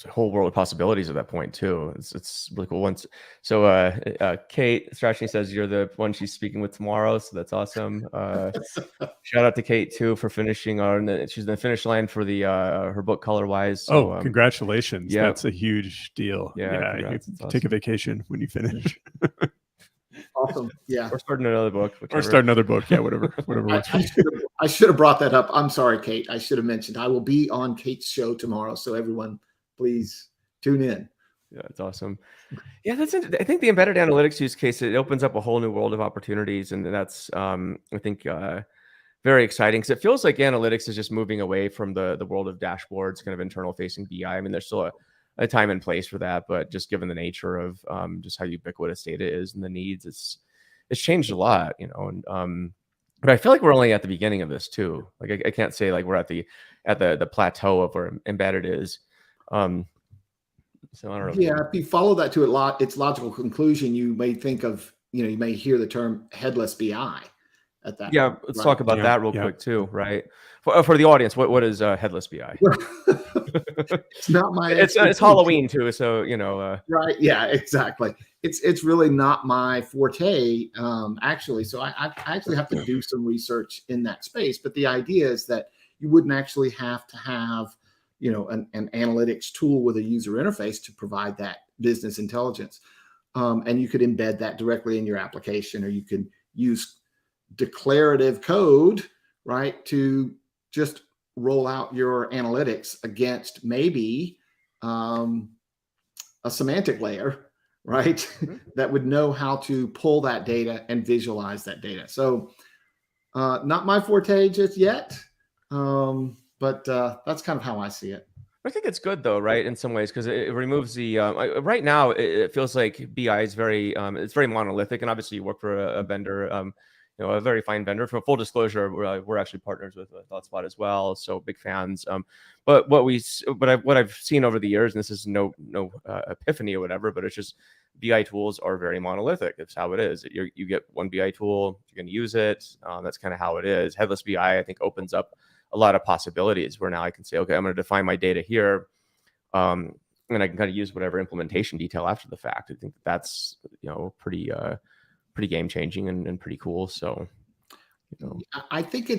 a whole world of possibilities at that point too. It's really cool. So Kate Strachny says you're the one she's speaking with tomorrow, so that's awesome. Shout out to Kate too for finishing she's in the finish line for the her book Colorwise. So, congratulations! Yeah. That's a huge deal. Yeah, you awesome. Take a vacation when you finish. Awesome. Yeah. Or start another book. Or start another book. Yeah, whatever works. I should have brought that up. I'm sorry, Kate. I should have mentioned I will be on Kate's show tomorrow, so everyone, please tune in. Yeah, it's awesome. Yeah, that's it. I think the embedded analytics use case, it opens up a whole new world of opportunities, and that's I think very exciting, because it feels like analytics is just moving away from the world of dashboards, kind of internal facing BI. I mean, there's still a time and place for that, but just given the nature of just how ubiquitous data is and the needs, it's changed a lot, and but I feel like we're only at the beginning of this too. Like I can't say like we're at the plateau of where embedded is. So I don't know. Yeah, if you follow that to its logical conclusion, you may think of, you may hear the term headless BI at that. Yeah, point, let's right? talk about that real quick too, right? For the audience, what is headless BI? It's not my. It's Halloween too, so Right? Yeah, exactly. It's really not my forte, actually. So I actually have to do some research in that space. But the idea is that you wouldn't actually have to have an analytics tool with a user interface to provide that business intelligence, and you could embed that directly in your application, or you can use declarative code, right, to just roll out your analytics against maybe a semantic layer, right, that would know how to pull that data and visualize that data. So not my forte just yet, but that's kind of how I see it. I think it's good though, right? In some ways, because it removes the right now it feels like BI is very it's very monolithic, and obviously you work for a vendor, a very fine vendor. For full disclosure, we're actually partners with Thoughtspot as well, so big fans. But what I've seen over the years, and this is no epiphany or whatever, but it's just BI tools are very monolithic. It's how it is. You get one BI tool, you're going to use it. That's kind of how it is. Headless BI, I think, opens up a lot of possibilities where now I can say, okay, I'm going to define my data here, and I can kind of use whatever implementation detail after the fact. I think that's pretty game changing and pretty cool. So, I think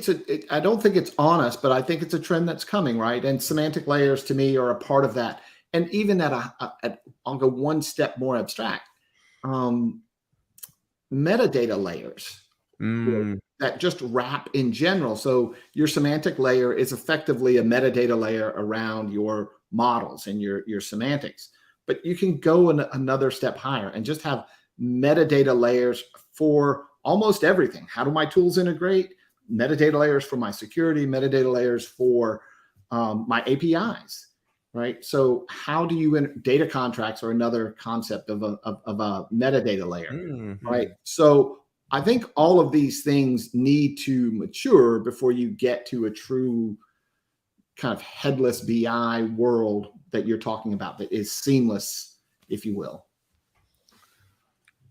I don't think it's on us, but I think it's a trend that's coming, right? And semantic layers to me are a part of that. And even I'll go one step more abstract, metadata layers. That just wrap in general. So your semantic layer is effectively a metadata layer around your models and your semantics. But you can go another step higher and just have metadata layers for almost everything. How do my tools integrate? Metadata layers for my security, metadata layers for my APIs, right? So how do you data contracts are another concept of a metadata layer, right? So I think all of these things need to mature before you get to a true kind of headless BI world that you're talking about that is seamless, if you will.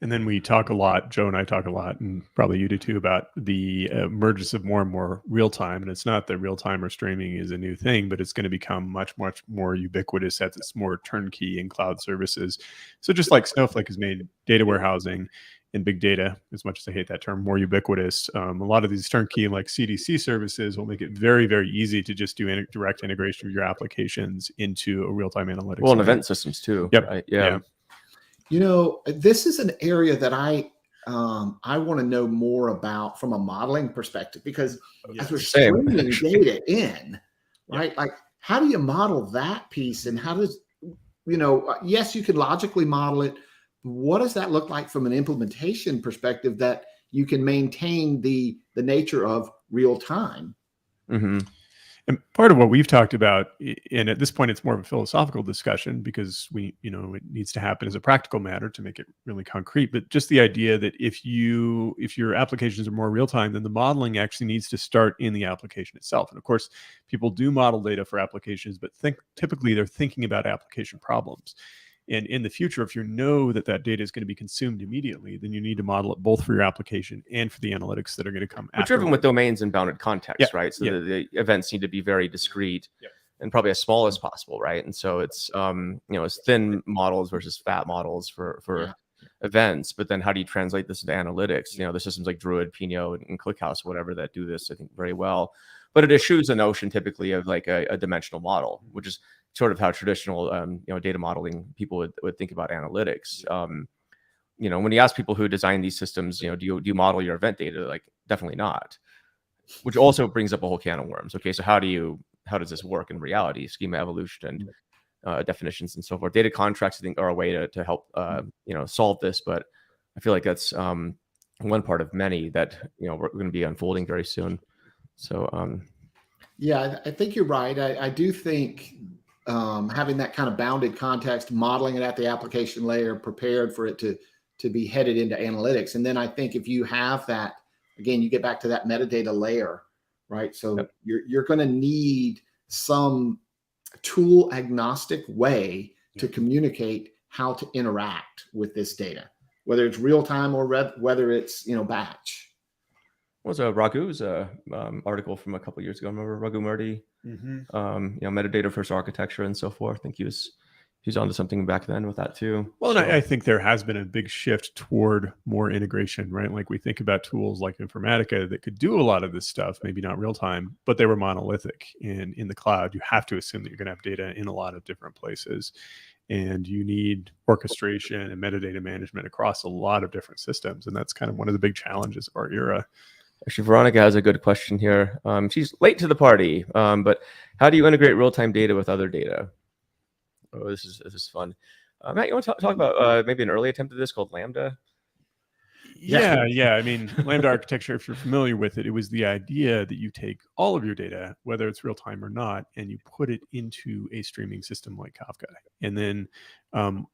And then we talk a lot, Joe and I talk a lot, and probably you do too, about the emergence of more and more real time. And it's not that real time or streaming is a new thing, but it's going to become much, much more ubiquitous as it's more turnkey in cloud services. So just like Snowflake has made data warehousing and big data, as much as I hate that term, more ubiquitous, a lot of these turnkey like CDC services will make it very, very easy to just do direct integration of your applications into a real-time analytics. Well, and event systems too. Yep. Right? Yeah. You know, this is an area that I want to know more about from a modeling perspective, because as we're streaming data in, right? Like, how do you model that piece, and how does, yes, you can logically model it. What does that look like from an implementation perspective that you can maintain the nature of real time? Mm-hmm. And part of what we've talked about, and at this point, it's more of a philosophical discussion, because it needs to happen as a practical matter to make it really concrete. But just the idea that if your applications are more real time, then the modeling actually needs to start in the application itself. And of course, people do model data for applications, but typically they're thinking about application problems. And in the future, if you know that data is going to be consumed immediately, then you need to model it both for your application and for the analytics that are going to come after. Driven with domains and bounded context, right? So the events need to be very discrete and probably as small as possible, right? And so it's it's thin models versus fat models for events. But then how do you translate this into analytics? The systems like Druid, Pinot, and ClickHouse, whatever, that do this, I think, very well. But it eschews the notion typically of like a dimensional model, which is sort of how traditional data modeling people would think about analytics. When you ask people who design these systems, do you model your event data? Like, definitely not. Which also brings up a whole can of worms. Okay, so how does this work in reality? Schema evolution and definitions and so forth. Data contracts, I think, are a way to help solve this, but I feel like that's one part of many that we're going to be unfolding very soon. So I think you're right. I do think having that kind of bounded context, modeling it at the application layer, prepared for it to be headed into analytics. And then I think if you have that, again, you get back to that metadata layer, right? So you're going to need some tool agnostic way to communicate how to interact with this data, whether it's real time or whether it's batch. Was Raghu's article from a couple of years ago? Remember Raghu Murthy? Metadata first architecture and so forth. I think he was onto something back then with that too. Well, and I think there has been a big shift toward more integration, right? Like, we think about tools like Informatica that could do a lot of this stuff, maybe not real time, but they were monolithic. And in the cloud, you have to assume that you're going to have data in a lot of different places. And you need orchestration and metadata management across a lot of different systems. And that's kind of one of the big challenges of our era. Actually, Veronica has a good question here. She's late to the party, but how do you integrate real-time data with other data? Oh, this is fun. Matt, you want to talk about maybe an early attempt at this called Lambda? Yeah. I mean, Lambda architecture, if you're familiar with it, it was the idea that you take all of your data, whether it's real time or not, and you put it into a streaming system like Kafka. And then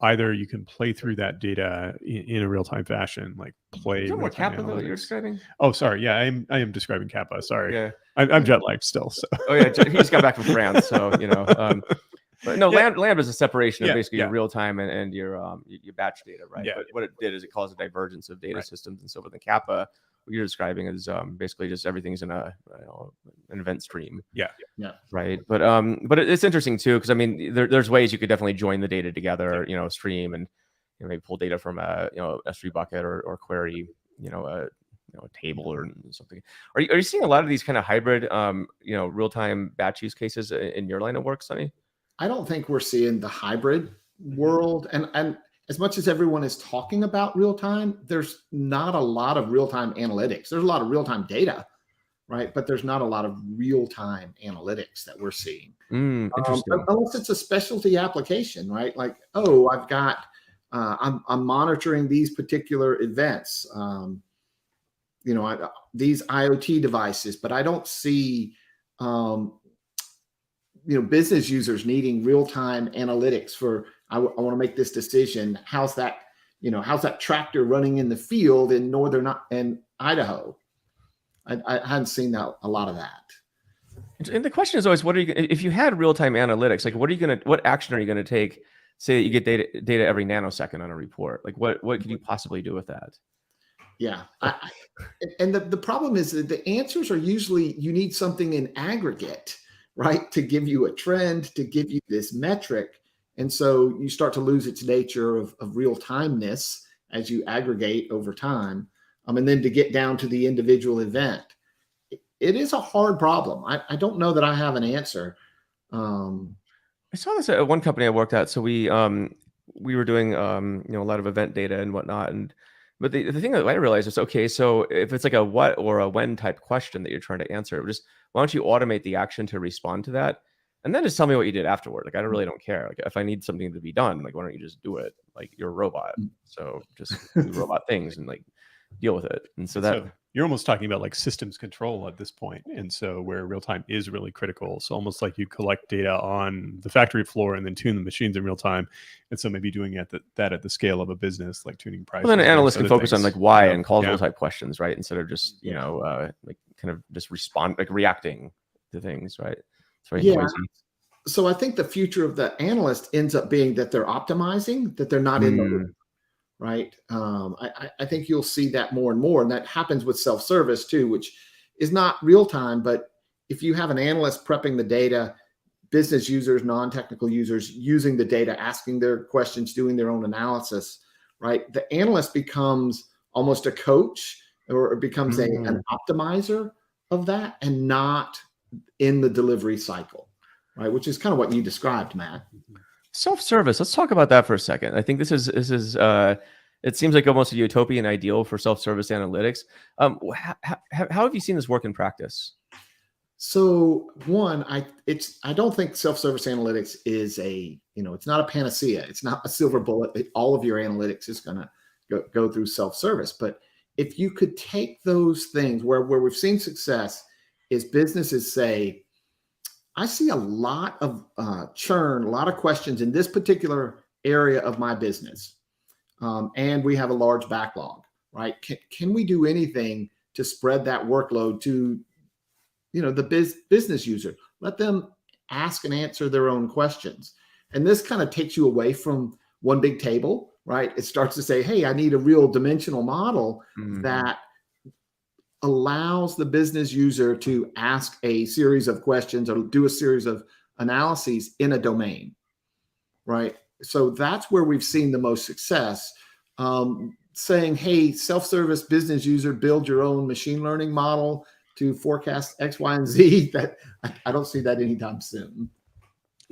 either you can play through that data in a real time fashion, like play. Is that more Kappa that you're describing? Oh, sorry. Yeah, I am describing Kappa. Sorry. Yeah. I'm jet lagged still. So. Oh yeah, he just got back from France, so But no, Lambda is a seperation of basically your real time and your batch data, right? Yeah. But what it did is it caused a divergence of data systems and so forth. And Kappa, what you're describing is basically just everything's in an event stream. Yeah. Right. But it's interesting too, because I mean, there's ways you could definitely join the data together, stream and maybe pull data from a S3 bucket or query, a table or something. Are you seeing a lot of these kind of hybrid, real time batch use cases in your line of work, Sonny? I don't think we're seeing the hybrid world. And as much as everyone is talking about real time, there's not a lot of real time analytics. There's a lot of real time data, right? But there's not a lot of real time analytics that we're seeing. Interesting. Unless it's a specialty application, right? Like, I've got, I'm monitoring these particular events, these IoT devices, but I don't see, business users needing real-time analytics for, I want to make this decision. How's that how's that tractor running in the field in in Idaho? I hadn't seen a lot of that. And the question is always, what are you, if you had real-time analytics, like what action are you going to take? Say that you get data every nanosecond on a report. Like what could you possibly do with that? Yeah. And the problem is that the answers are usually, you need something in aggregate, right? To give you a trend, to give you this metric. And so you start to lose its nature of real timeness as you aggregate over time. And then to get down to the individual event. It is a hard problem. I don't know that I have an answer. I saw this at one company I worked at. So we were doing a lot of event data and whatnot. But the thing that I realized is, okay, so if it's like a what or a when type question that you're trying to answer, why don't you automate the action to respond to that? And then just tell me what you did afterward. Like, I really don't care. Like, if I need something to be done, like, why don't you just do it? Like, you're a robot. So just do robot things and like deal with it. And so you're almost talking about like systems control at this point. And so where real time is really critical. So almost like you collect data on the factory floor and then tune the machines in real time. And so maybe doing that at the scale of a business, like tuning prices. Well, then an analyst can focus on like why and causal Yeah. type questions, right? Instead of just, like kind of just reacting to things, right? It's very noisy. So I think the future of the analyst ends up being that they're optimizing, that they're not in the loop. Right. I think you'll see that more and more. And that happens with self-service too, which is not real time. But if you have an analyst prepping the data, business users, non-technical users using the data, asking their questions, doing their own analysis, right? The analyst becomes almost a coach or becomes an optimizer of that and not in the delivery cycle, right? Which is kind of what you described, Matt. Self-service. Let's talk about that for a second. I think this is it seems like almost a utopian ideal for self-service analytics. How have you seen this work in practice? So one, I don't think self-service analytics is it's not a panacea. It's not a silver bullet. All of your analytics is going to go through self-service. But if you could take those things where we've seen success is businesses say, I see a lot of churn, a lot of questions in this particular area of my business. And we have a large backlog, right? Can we do anything to spread that workload to, the business user? Let them ask and answer their own questions. And this kind of takes you away from one big table, right? It starts to say, hey, I need a real dimensional model that allows the business user to ask a series of questions or do a series of analyses in a domain, right? So that's where we've seen the most success. Saying, hey, self-service business user, build your own machine learning model to forecast X, Y, and Z. That I don't see that anytime soon.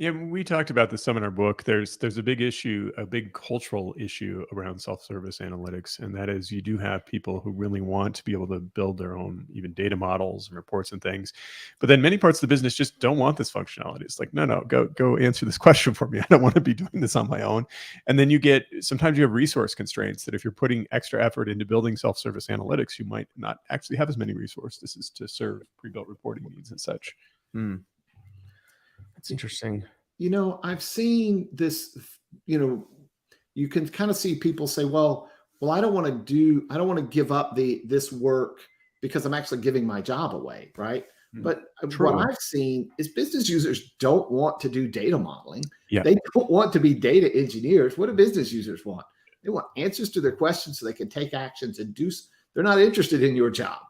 Yeah, we talked about this some in our book. There's a big issue, a big cultural issue around self-service analytics, and that is you do have people who really want to be able to build their own even data models and reports and things, but then many parts of the business just don't want this functionality. It's like, no, go answer this question for me. I don't want to be doing this on my own. And then sometimes you have resource constraints that if you're putting extra effort into building self-service analytics, you might not actually have as many resources to serve pre-built reporting needs and such. That's interesting. I've seen this, you can kind of see people say, well, I don't want to give up this work because I'm actually giving my job away. Right. But True. What I've seen is business users don't want to do data modeling. Yeah. They don't want to be data engineers. What do business users want? They want answers to their questions so they can take actions and they're not interested in your job.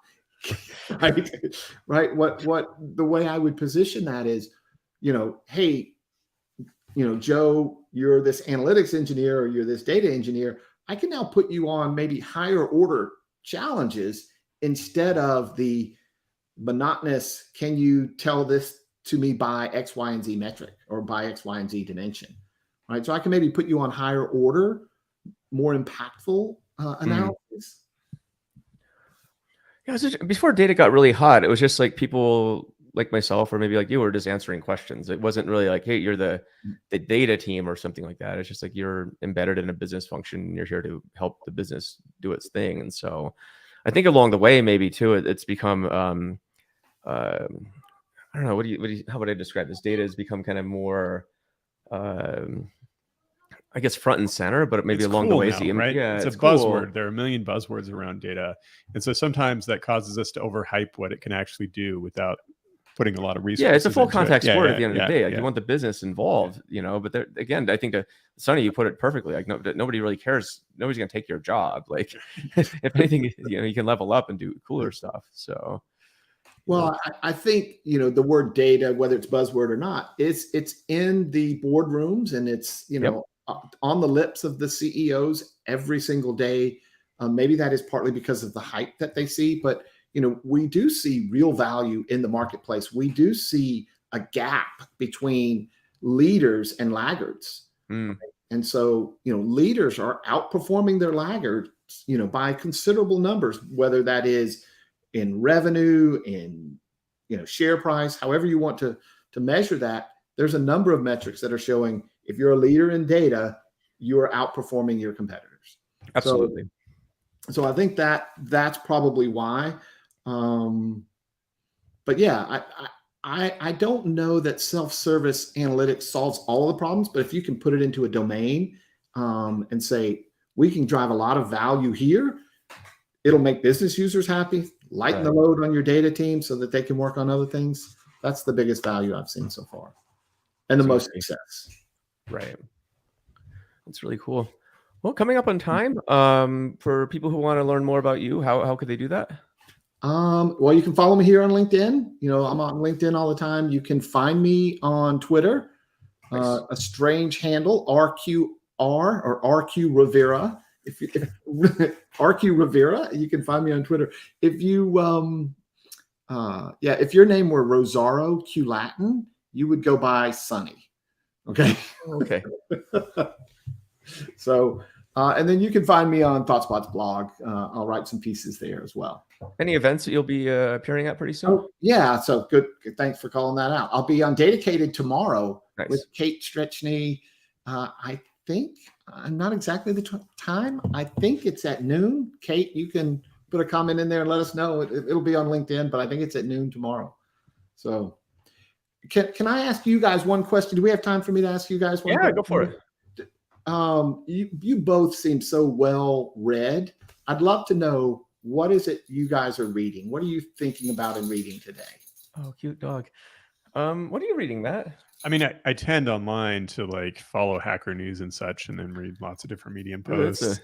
Right. Right. What the way I would position that is, hey, Joe, you're this analytics engineer or you're this data engineer. I can now put you on maybe higher order challenges instead of the monotonous, can you tell this to me by X, Y, and Z metric or by X, Y, and Z dimension, right? So I can maybe put you on higher order, more impactful analysis. Yeah, before data got really hot, it was just like people like myself or maybe like you were just answering questions. It wasn't really like, hey, you're the data team or something like that. It's just like you're embedded in a business function and you're here to help the business do its thing. And so I think along the way, maybe too, it's become I don't know, how would I describe this? Data has become kind of more I I guess, front and center, but maybe It's along the cool way. now, right? Yeah, It's a cool. buzzword. There are a million buzzwords around data. And so sometimes that causes us to overhype what it can actually do without putting a lot of resources. Yeah, it's a full into it. contact Yeah, sport yeah, at the end of the yeah, day. Like, yeah. you want the business involved, you know. But there, again, I think Sonny, you put it perfectly. Like, nobody really cares. Nobody's gonna take your job. Like, if anything, you know, you can level up and do cooler stuff. So, you know. Well, I think, you know, the word data, whether it's buzzword or not, it's in the boardrooms, and it's, you Yep. know, on the lips of the CEOs every single day. Maybe that is partly because of the hype that they see, but, you know, we do see real value in the marketplace. We do see a gap between leaders and laggards. Mm. And so, you know, leaders are outperforming their laggards, you know, by considerable numbers, whether that is in revenue, in, you know, share price, however you want to measure that. There's a number of metrics that are showing if you're a leader in data, you are outperforming your competitors. Absolutely. So I think that's probably why. But yeah, I don't know that self-service analytics solves all the problems, but if you can put it into a domain and say, we can drive a lot of value here, it'll make business users happy, lighten the load on your data team so that they can work on other things. That's the biggest value I've seen so far, and the most success. Right. That's really cool. Well, coming up on time, for people who want to learn more about you, how could they do that? Well, you can follow me here on LinkedIn. You know, I'm on LinkedIn all the time. You can find me on Twitter, Nice. a strange handle, RQR or RQ Rivera. If RQ Rivera, you can find me on Twitter. If you, if your name were Rosario Q Latin, you would go by Sonny. Okay. Okay. So, and then you can find me on Thoughtspot's blog. I'll write some pieces there as well. Any events that you'll be appearing at pretty soon? Oh, yeah. So good. Thanks for calling that out. I'll be on Dedicated tomorrow with Kate Stretchney. I think not exactly the time. I think it's at noon. Kate, you can put a comment in there and let us know. It'll be on LinkedIn, but I think it's at noon tomorrow. So can I ask you guys one question? Do we have time for me to ask you guys one question? Yeah, go for it. You both seem so well read. I'd love to know, what is it you guys are reading? What are you thinking about in reading today? Oh, cute dog. What are you reading, Matt? I mean, I tend online to like follow Hacker News and such, and then read lots of different Medium posts.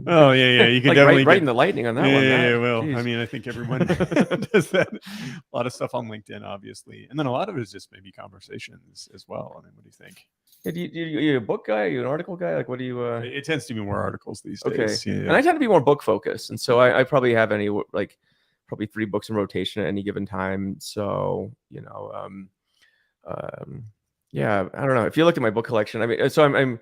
Oh yeah, you can like definitely writing the lightning on that one. Yeah, well, jeez. I mean, I think everyone does that. A lot of stuff on LinkedIn, obviously, and then a lot of it is just maybe conversations as well. I mean, what do you think? Yeah, you a book guy? Are you an article guy? Like, what do you? It tends to be more articles these days. Okay, yeah. And I tend to be more book focused, and so I probably have probably 3 books in rotation at any given time. So, you know, yeah, I don't know. If you look at my book collection, I mean, so I'm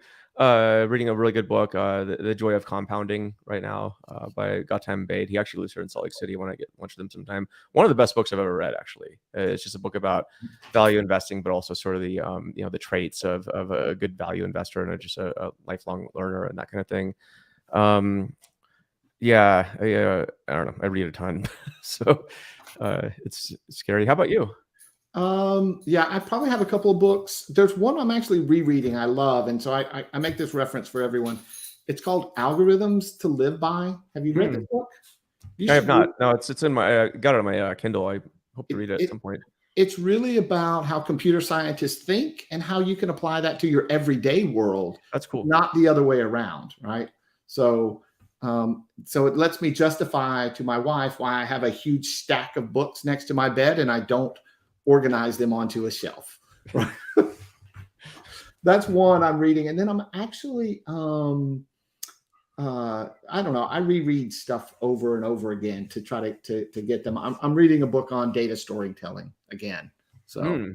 reading a really good book, The Joy of Compounding right now, by Gautam Bade. He actually lives here in Salt Lake City. I want to get lunch with him sometime. One of the best books I've ever read, actually. It's just a book about value investing, but also sort of the you know, the traits of a good value investor and just a lifelong learner and that kind of thing. Yeah, I don't know. I read a ton, so it's scary. How about you? Yeah, I probably have a couple of books. There's one I'm actually rereading I love, and so I make this reference for everyone. It's called Algorithms to Live By. Have you read this book? I have not. No, it's in my got it on my Kindle. I hope to read it at some point. It's really about how computer scientists think and how you can apply that to your everyday world. That's cool. Not the other way around, right? So so it lets me justify to my wife why I have a huge stack of books next to my bed and I don't organize them onto a shelf. Right? That's one I'm reading. And then I'm actually, I don't know, I reread stuff over and over again to try to get them. I'm reading a book on data storytelling again. So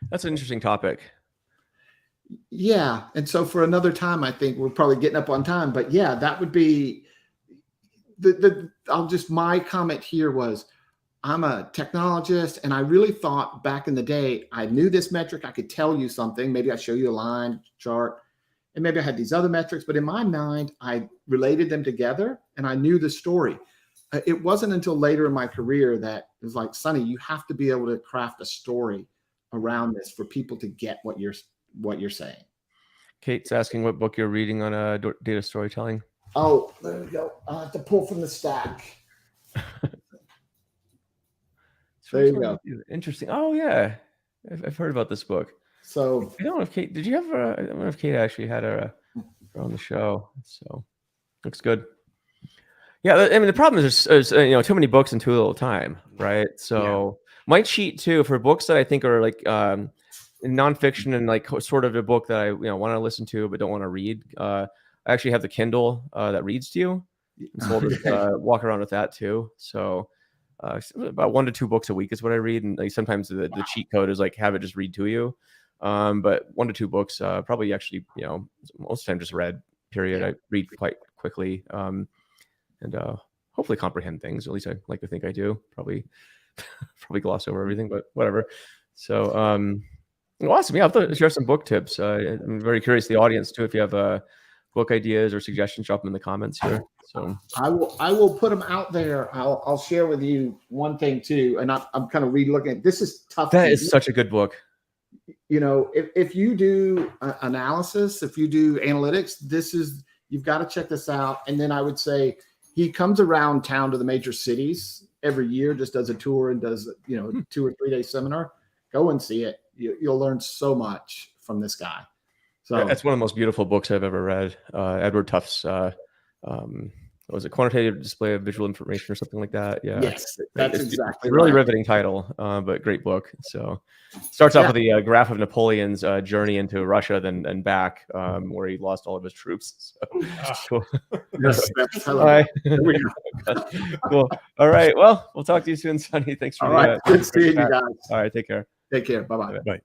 that's an interesting topic. Yeah. And so for another time, I think we're probably getting up on time, but yeah, that would be my comment here was, I'm a technologist, and I really thought back in the day, I knew this metric. I could tell you something. Maybe I show you a line chart, and maybe I had these other metrics, but in my mind, I related them together and I knew the story. It wasn't until later in my career that it was like, Sonny, you have to be able to craft a story around this for people to get what you're saying. Kate's asking what book you're reading on data storytelling. Oh, there we go. I have to pull from the stack. There you go. Interesting. Oh yeah, I've heard about this book. So I don't know if Kate. Did you have? I don't know if Kate actually had her on the show. So looks good. Yeah, I mean the problem is there's too many books in too little time, right? So might cheat too for books that I think are like nonfiction and like sort of a book that I want to listen to but don't want to read. I actually have the Kindle that reads to you, so I'll just walk around with that too. So about 1 to 2 books a week is what I read, and like sometimes the cheat code is like have it just read to you. But 1 to 2 books, probably actually most of the time just read. Period. I read quite quickly. And hopefully comprehend things. At least I like to think I do. Probably gloss over everything, but whatever. So awesome. Yeah, I'll have to share some book tips. I'm very curious, the audience too, if you have book ideas or suggestions, drop them in the comments here. So I will put them out there. I'll share with you one thing too, and I'm kind of re-looking. This is tough. That is such a good book. If you do analysis, if you do analytics, you've got to check this out. And then I would say, he comes around town to the major cities every year, just does a tour and does 2 or 3 day seminar. Go and see it. You'll learn so much from this guy. So that's one of the most beautiful books I've ever read. Edward Tufts. Was it Quantitative Display of Visual Information or something like that? Yeah. Yes, that's exactly a really right. riveting title, but great book. So starts off with the graph of Napoleon's journey into Russia, then back, where he lost all of his troops. So, cool. All right. Cool. All right. Well, we'll talk to you soon, Sonny. Thanks for All right. Good seeing you guys. All right. Take care. Take care. Bye-bye. Bye.